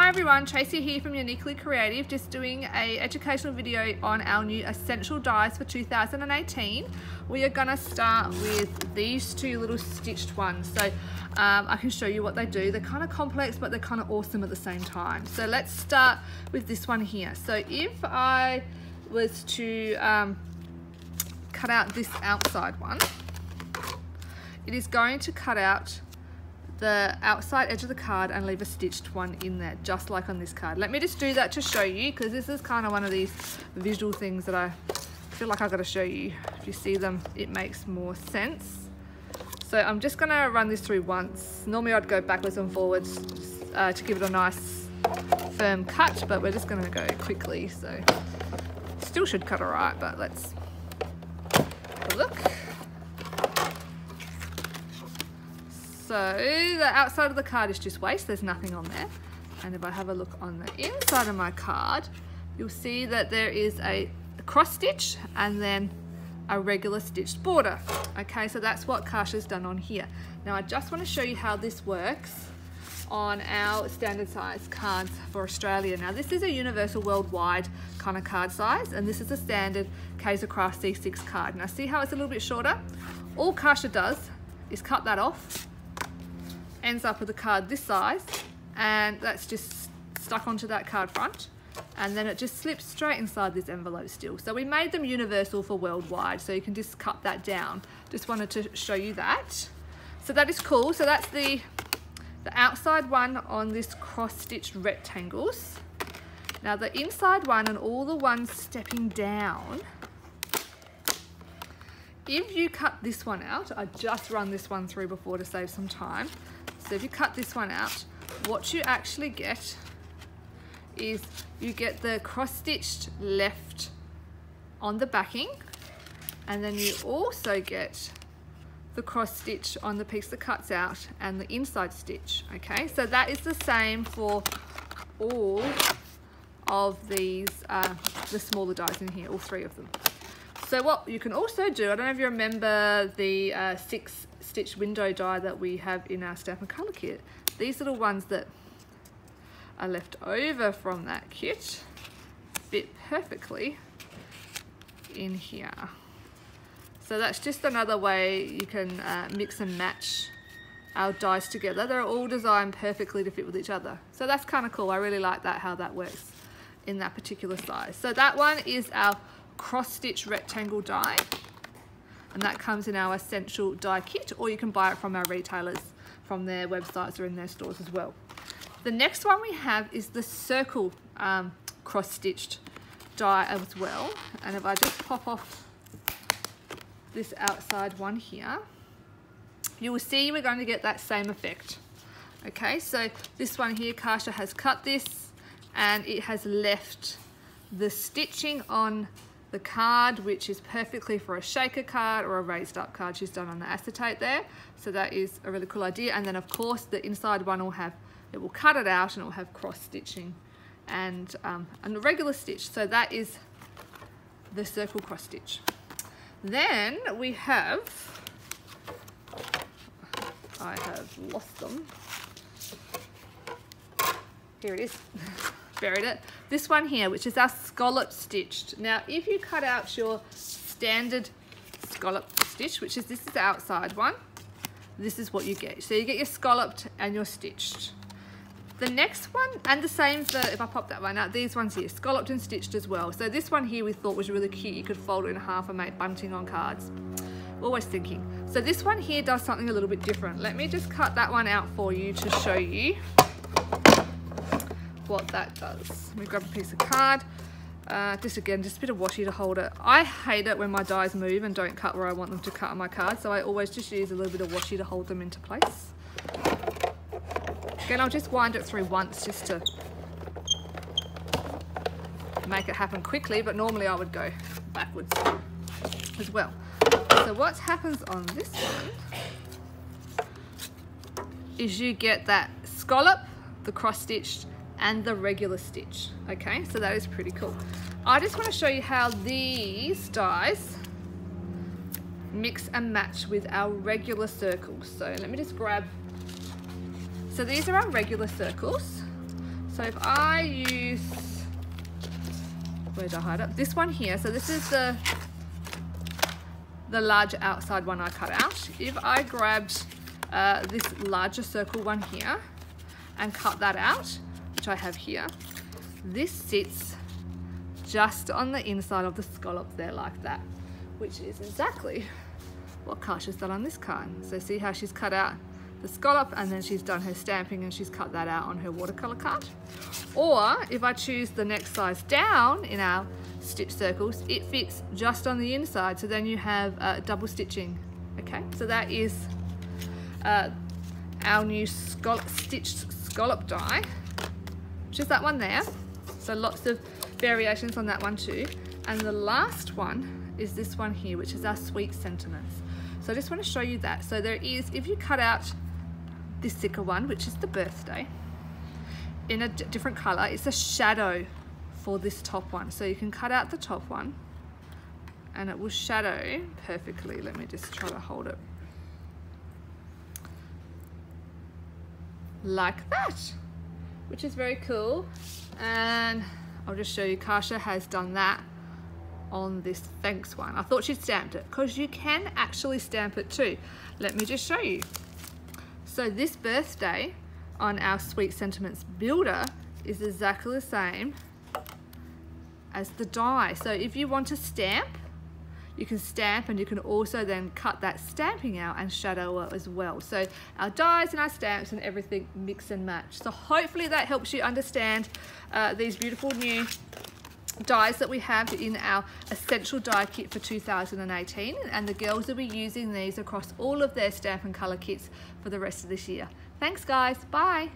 everyone, Tracy here from Uniquely Creative, just doing a educational video on our new essential dies for 2018. We are going to start with these two little stitched ones. So I can show you what they do. They're kind of complex, but they're kind of awesome at the same time. So let's start with this one here. So if I was to cut out this outside one, it is going to cut out the outside edge of the card and leave a stitched one in there, just like on this card. Let me just do that to show you, because this is kind of one of these visual things that I feel like I've got to show you. If you see them, it makes more sense. So I'm just going to run this through once. Normally I'd go backwards and forwards to give it a nice firm cut, but we're just going to go quickly. So still should cut all right, but let's have a look. So the outside of the card is just waste, there's nothing on there. And if I have a look on the inside of my card, you'll see that there is a cross stitch and then a regular stitched border. Okay, so that's what Kasha's done on here. Now I just want to show you how this works on our standard size cards for Australia. Now this is a universal worldwide kind of card size, and this is a standard Kaiser Craft C6 card. Now see how it's a little bit shorter? All Kasha does is cut that off, ends up with a card this size, and that's just stuck onto that card front, and then it just slips straight inside this envelope still. So we made them universal for worldwide, so you can just cut that down. Just wanted to show you that. So that is cool. So that's the outside one on this cross-stitched rectangles. Now the inside one and all the ones stepping down, if you cut this one out, I just run this one through before to save some time. So if you cut this one out, what you actually get is you get the cross-stitched left on the backing, and then you also get the cross stitch on the piece that cuts out and the inside stitch. Okay, so that is the same for all of these, the smaller dies in here, all three of them. So what you can also do, I don't know if you remember the 6 stitch window die that we have in our Stamp and Colour kit. These little ones that are left over from that kit fit perfectly in here. So that's just another way you can mix and match our dies together. They're all designed perfectly to fit with each other. So that's kind of cool. I really like that, how that works in that particular size. So that one is our cross-stitch rectangle die, and that comes in our essential die kit, or you can buy it from our retailers from their websites or in their stores as well. The next one we have is the circle cross-stitched die as well, and if I just pop off this outside one here, you will see we're going to get that same effect. Okay, so this one here, Kasha has cut this and it has left the stitching on the card, which is perfectly for a shaker card or a raised up card. She's done on the acetate there, so that is a really cool idea. And then of course the inside one will have, it will cut it out and it will have cross stitching and a regular stitch. So that is the circle cross stitch. Then we have, I have lost them. Here it is. Buried it. This one here, which is our scallop stitched. Now if you cut out your standard scallop stitch, which is, this is the outside one, this is what you get. So you get your scalloped and your stitched. The next one, and the same for, if I pop that one out, these ones here, scalloped and stitched as well. So this one here we thought was really cute. You could fold it in half and make bunting on cards. Always thinking. So this one here does something a little bit different. Let me just cut that one out for you to show you what that does. Let me grab a piece of card. Just a bit of washi to hold it. I hate it when my dies move and don't cut where I want them to cut on my card, so I always just use a little bit of washi to hold them into place. Again, I'll just wind it through once just to make it happen quickly, but normally I would go backwards as well. So what happens on this one is you get that scallop, the cross-stitched, and the regular stitch. Okay, so that is pretty cool. I just want to show you how these dies mix and match with our regular circles. So let me just grab, so these are our regular circles. So if I use, where did I hide it? This one here. So this is the large outside one I cut out. If I grabbed this larger circle one here and cut that out, which I have here, this sits just on the inside of the scallop there like that, which is exactly what Kasha's done on this card. So see how she's cut out the scallop and then she's done her stamping and she's cut that out on her watercolor card. Or if I choose the next size down in our stitch circles, it fits just on the inside, so then you have double stitching. Okay, so that is our new stitched scallop die, which is that one there. So lots of variations on that one too. And the last one is this one here, which is our sweet sentiments. So I just want to show you that. So there is, if you cut out this thicker one, which is the birthday, in a different color, it's a shadow for this top one. So you can cut out the top one and it will shadow perfectly. Let me just try to hold it like that, which is very cool. And I'll just show you, Kasha has done that on this thanks one. I thought she'd stamped it because you can actually stamp it too. Let me just show you. So this birthday on our Sweet Sentiments builder is exactly the same as the die. So if you want to stamp, you can stamp, and you can also then cut that stamping out and shadow it as well. So our dies and our stamps and everything mix and match. So hopefully that helps you understand these beautiful new dies that we have in our essential die kit for 2018, and the girls will be using these across all of their stamp and color kits for the rest of this year. Thanks guys, bye.